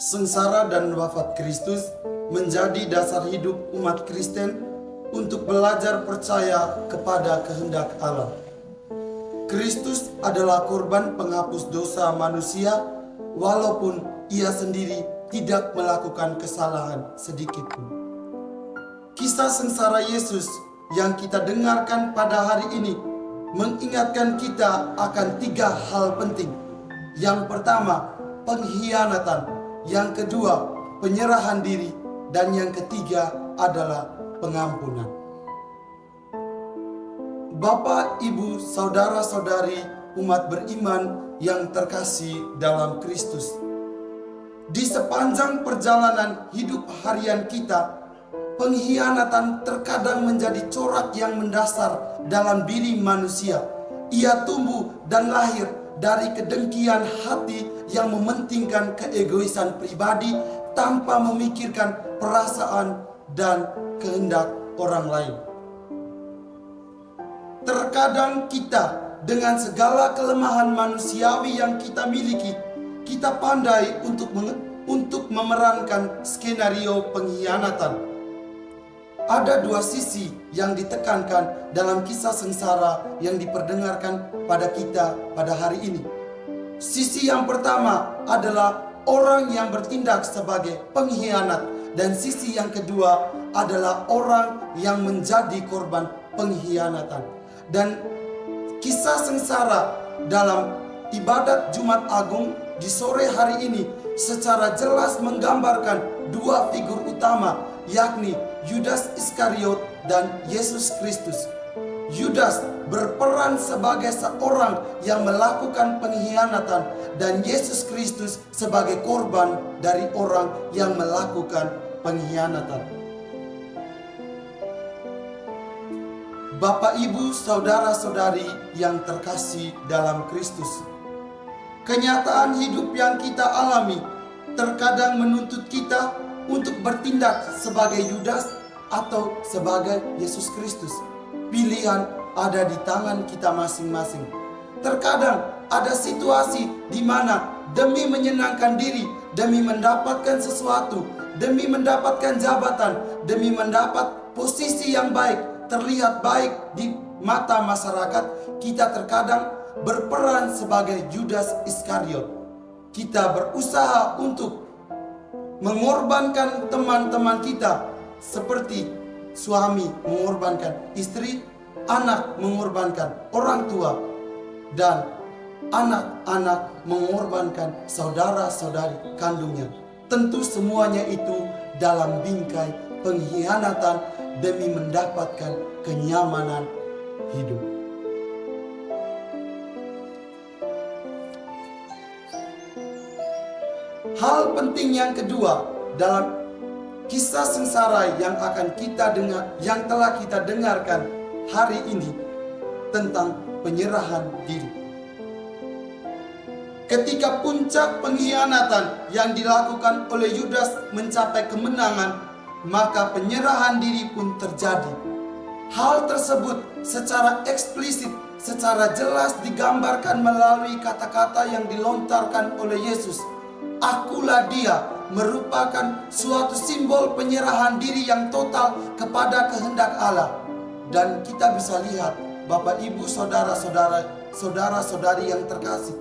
Sengsara dan wafat Kristus menjadi dasar hidup umat Kristen untuk belajar percaya kepada kehendak Allah. Kristus adalah korban penghapus dosa manusia, walaupun ia sendiri tidak melakukan kesalahan sedikit pun. Kisah sengsara Yesus yang kita dengarkan pada hari ini mengingatkan kita akan 3 hal penting. Yang pertama, pengkhianatan. Yang kedua, penyerahan diri. Dan yang ketiga adalah pengampunan. Bapak, Ibu, saudara-saudari umat beriman yang terkasih dalam Kristus. Di sepanjang perjalanan hidup harian kita, pengkhianatan terkadang menjadi corak yang mendasar dalam diri manusia. Ia tumbuh dan lahir dari kedengkian hati yang mementingkan keegoisan pribadi tanpa memikirkan perasaan dan kehendak orang lain. Terkadang kita dengan segala kelemahan manusiawi yang kita miliki, kita pandai untuk memerankan skenario pengkhianatan. Ada 2 sisi yang ditekankan dalam kisah sengsara yang diperdengarkan pada kita pada hari ini. Sisi yang pertama adalah orang yang bertindak sebagai pengkhianat, dan sisi yang kedua adalah orang yang menjadi korban pengkhianatan. Dan kisah sengsara dalam ibadat Jumat Agung di sore hari ini secara jelas menggambarkan 2 figur utama, yakni Yudas Iskariot dan Yesus Kristus. Yudas berperan sebagai seorang yang melakukan pengkhianatan, dan Yesus Kristus sebagai korban dari orang yang melakukan pengkhianatan. Bapak, Ibu, saudara-saudari yang terkasih dalam Kristus, kenyataan hidup yang kita alami terkadang menuntut kita untuk bertindak sebagai Yudas atau sebagai Yesus Kristus. Pilihan ada di tangan kita masing-masing. Terkadang ada situasi di mana demi menyenangkan diri, demi mendapatkan sesuatu, demi mendapatkan jabatan, demi mendapat posisi yang baik, terlihat baik di mata masyarakat, kita terkadang berperan sebagai Yudas Iskariot. Kita berusaha untuk mengorbankan teman-teman kita, seperti suami mengorbankan istri, anak mengorbankan orang tua, dan anak-anak mengorbankan saudara-saudari kandungnya. Tentu semuanya itu dalam bingkai pengkhianatan demi mendapatkan kenyamanan hidup. Hal penting yang kedua dalam kisah sengsara yang akan kita dengar, yang telah kita dengarkan hari ini, tentang penyerahan diri. Ketika puncak pengkhianatan yang dilakukan oleh Yudas mencapai kemenangan, maka penyerahan diri pun terjadi. Hal tersebut secara eksplisit, secara jelas digambarkan melalui kata-kata yang dilontarkan oleh Yesus. Akulah dia, merupakan suatu simbol penyerahan diri yang total kepada kehendak Allah. Dan kita bisa lihat, Bapak, Ibu, saudara-saudari yang terkasih,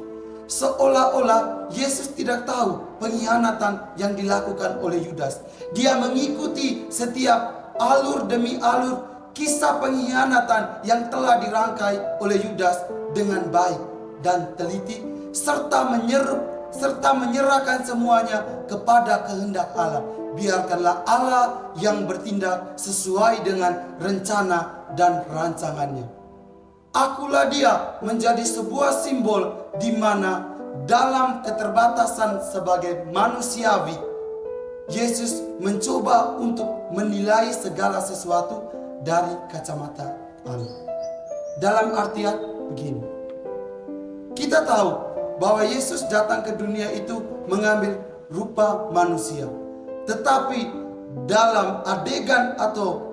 seolah-olah Yesus tidak tahu pengkhianatan yang dilakukan oleh Yudas. Dia mengikuti setiap alur demi alur kisah pengkhianatan yang telah dirangkai oleh Yudas dengan baik dan teliti, serta menyerahkan semuanya kepada kehendak Allah. Biarkanlah Allah yang bertindak sesuai dengan rencana dan rancangannya. Akulah dia menjadi sebuah simbol di mana dalam keterbatasan sebagai manusiawi, Yesus mencoba untuk menilai segala sesuatu dari kacamata Allah. Dalam artian begini, kita tahu bahwa Yesus datang ke dunia itu mengambil rupa manusia. Tetapi dalam adegan atau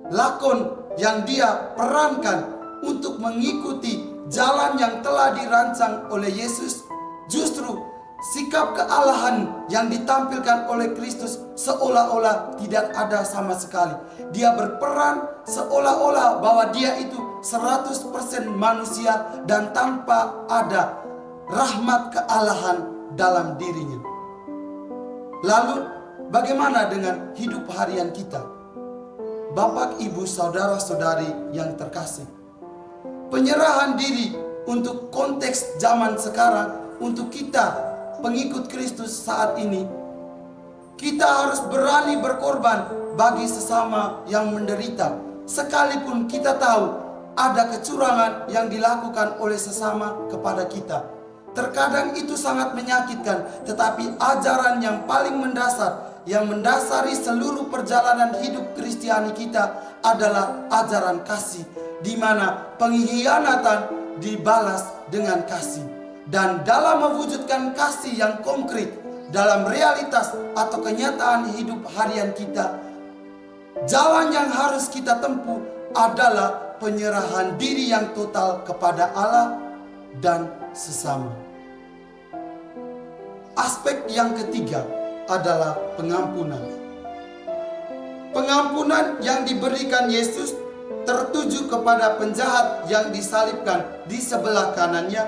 lakon yang dia perankan untuk mengikuti jalan yang telah dirancang oleh Yesus, justru sikap kealahan yang ditampilkan oleh Kristus seolah-olah tidak ada sama sekali. Dia berperan seolah-olah bahwa dia itu 100% manusia dan tanpa ada rahmat kealahan dalam dirinya. Lalu bagaimana dengan hidup harian kita? Bapak, Ibu, saudara-saudari yang terkasih, penyerahan diri untuk konteks zaman sekarang, untuk kita pengikut Kristus saat ini, kita harus berani berkorban bagi sesama yang menderita. Sekalipun kita tahu ada kecurangan yang dilakukan oleh sesama kepada kita. Terkadang itu sangat menyakitkan, tetapi ajaran yang paling mendasar, yang mendasari seluruh perjalanan hidup Kristiani kita adalah ajaran kasih, di mana pengkhianatan dibalas dengan kasih. Dan dalam mewujudkan kasih yang konkret dalam realitas atau kenyataan hidup harian kita, jalan yang harus kita tempuh adalah penyerahan diri yang total kepada Allah dan sesama. Aspek yang ketiga adalah pengampunan. Pengampunan yang diberikan Yesus tertuju kepada penjahat yang disalibkan di sebelah kanannya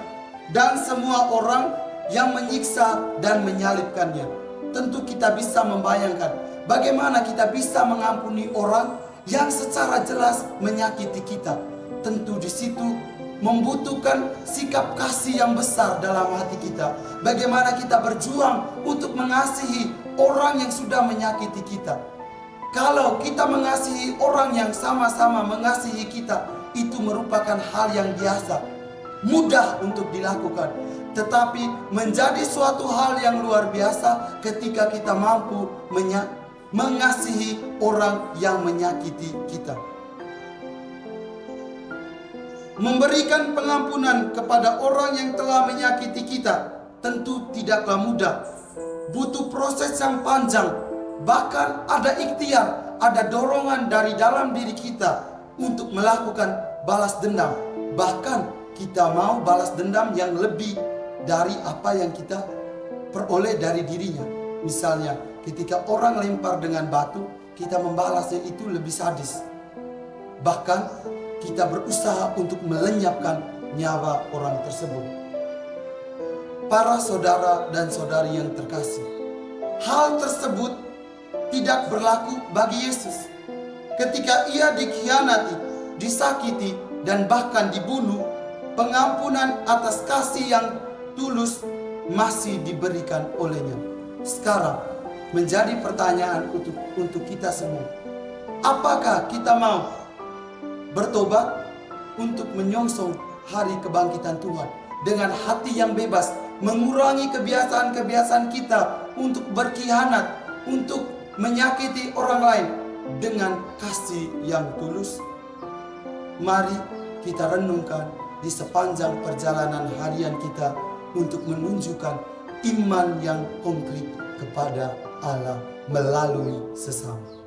dan semua orang yang menyiksa dan menyalibkannya. Tentu kita bisa membayangkan bagaimana kita bisa mengampuni orang yang secara jelas menyakiti kita. Tentu di situ membutuhkan sikap kasih yang besar dalam hati kita. Bagaimana kita berjuang untuk mengasihi orang yang sudah menyakiti kita. Kalau kita mengasihi orang yang sama-sama mengasihi kita, itu merupakan hal yang biasa, mudah untuk dilakukan. Tetapi menjadi suatu hal yang luar biasa ketika kita mampu mengasihi orang yang menyakiti kita. Memberikan pengampunan kepada orang yang telah menyakiti kita tentu tidaklah mudah. Butuh proses yang panjang. Bahkan ada ikhtiar, ada dorongan dari dalam diri kita untuk melakukan balas dendam. Bahkan kita mau balas dendam yang lebih dari apa yang kita peroleh dari dirinya. Misalnya ketika orang lempar dengan batu, kita membalasnya itu lebih sadis. Bahkan kita berusaha untuk melenyapkan nyawa orang tersebut. Para saudara dan saudari yang terkasih, hal tersebut tidak berlaku bagi Yesus. Ketika ia dikhianati, disakiti, dan bahkan dibunuh, pengampunan atas kasih yang tulus masih diberikan olehnya. Sekarang menjadi pertanyaan untuk kita semua. Apakah kita mau bertobat untuk menyongsong hari kebangkitan Tuhan dengan hati yang bebas, mengurangi kebiasaan-kebiasaan kita untuk berkhianat, untuk menyakiti orang lain dengan kasih yang tulus? Mari kita renungkan di sepanjang perjalanan harian kita untuk menunjukkan iman yang konkret kepada Allah melalui sesama.